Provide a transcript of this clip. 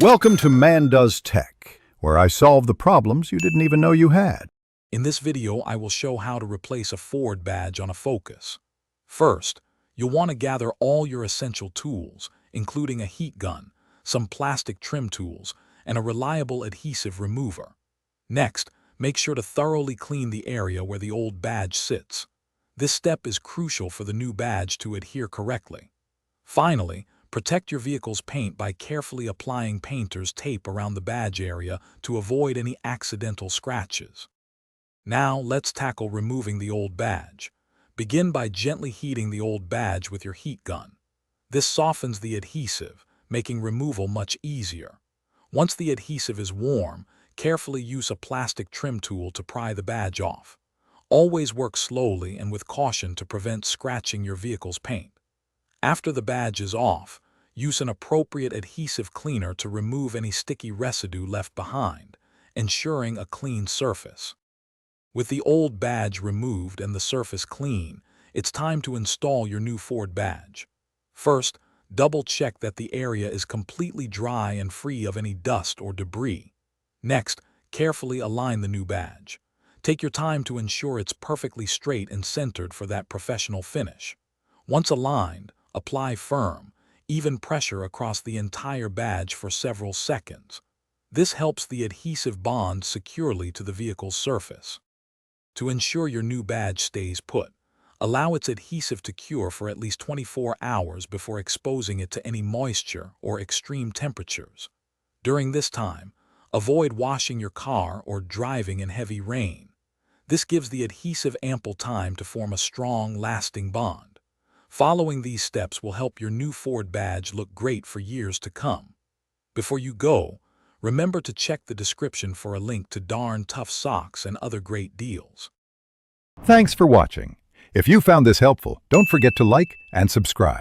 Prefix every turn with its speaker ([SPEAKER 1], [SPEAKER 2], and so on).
[SPEAKER 1] Welcome to Man Does Tech, where I solve the problems you didn't even know you had.
[SPEAKER 2] In this video, I will show how to replace a Ford badge on a Focus. First, you'll want to gather all your essential tools, including a heat gun, some plastic trim tools, and a reliable adhesive remover. Next, make sure to thoroughly clean the area where the old badge sits. This step is crucial for the new badge to adhere correctly. Finally, protect your vehicle's paint by carefully applying painter's tape around the badge area to avoid any accidental scratches. Now, let's tackle removing the old badge. Begin by gently heating the old badge with your heat gun. This softens the adhesive, making removal much easier. Once the adhesive is warm, carefully use a plastic trim tool to pry the badge off. Always work slowly and with caution to prevent scratching your vehicle's paint. After the badge is off, use an appropriate adhesive cleaner to remove any sticky residue left behind, ensuring a clean surface. With the old badge removed and the surface clean, it's time to install your new Ford badge. First, double-check that the area is completely dry and free of any dust or debris. Next, carefully align the new badge. Take your time to ensure it's perfectly straight and centered for that professional finish. Once aligned, apply firm, even pressure across the entire badge for several seconds. This helps the adhesive bond securely to the vehicle's surface. To ensure your new badge stays put, allow its adhesive to cure for at least 24 hours before exposing it to any moisture or extreme temperatures. During this time, avoid washing your car or driving in heavy rain. This gives the adhesive ample time to form a strong, lasting bond. Following these steps will help your new Ford badge look great for years to come. Before you go, remember to check the description for a link to Darn Tough socks and other great deals.
[SPEAKER 1] Thanks for watching. If you found this helpful, don't forget to like and subscribe.